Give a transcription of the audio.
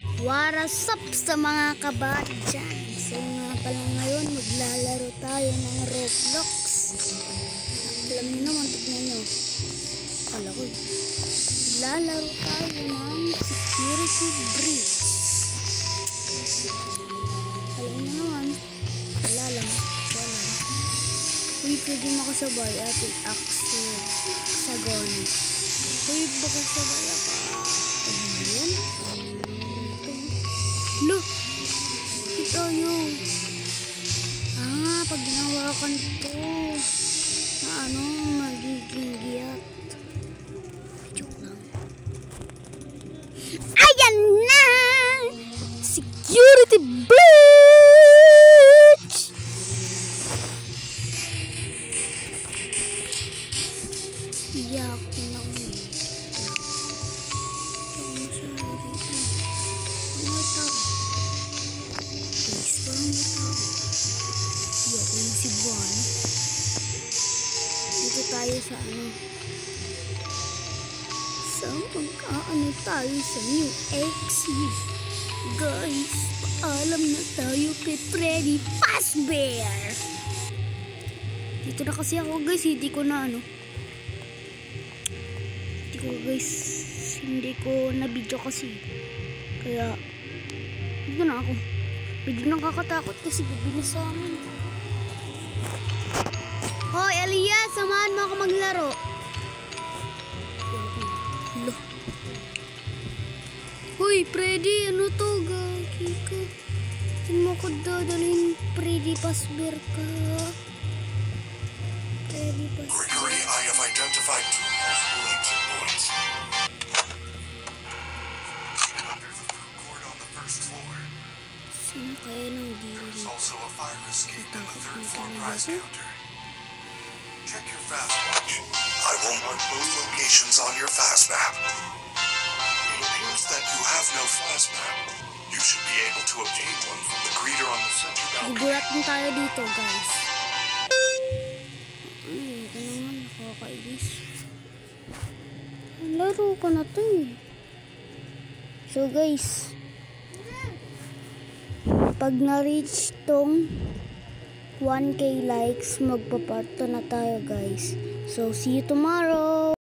What's up sa mga kabady dyan? So nga pala ngayon, maglalaro tayo ng Roblox. Alam niyo naman, tignan nyo. Kala ko maglalaro tayo ng security breach. Alam niyo naman, wala lang. Uy, pwede makasabay ating Axo Sagon. Uy, baka sabay ako. Ayan. Look! Ito yun. Pag ginawakan to, na magiging giyat. Joke lang. Ayan na! Security breach! Iyak na ako. Dito tayo sa magkaano tayo sa New XC. Guys, paalam na tayo kay Freddy Fazbear. Dito na kasi ako guys, hindi ko na video kasi. Kaya dito na ako. Medyo nakakatakot kasi bibili sa amin. Hoy, Elias, samahan mo ako maglaro. Hello. Hoy, Freddy, ano to? Gagi ka. Saan mo ko dadalhin? Freddy Fazbear ka. Freddy Fazbear. Mercury, I have identified two possible exit points. Under the food court on the first floor. Sino kaya nang dili? There's also a fire escape in the third floor prize counter. Check your fast watch. I will mark both locations on your fast map. It appears that you have no fast map. You should be able to obtain one from the greeter on the center balcony. Gugulat din tayo dito, guys. Ito naman, nakakainis. Laro ka na to eh. So guys, pag na-reach tong 1K likes, magpaparto na tayo guys. So see you tomorrow.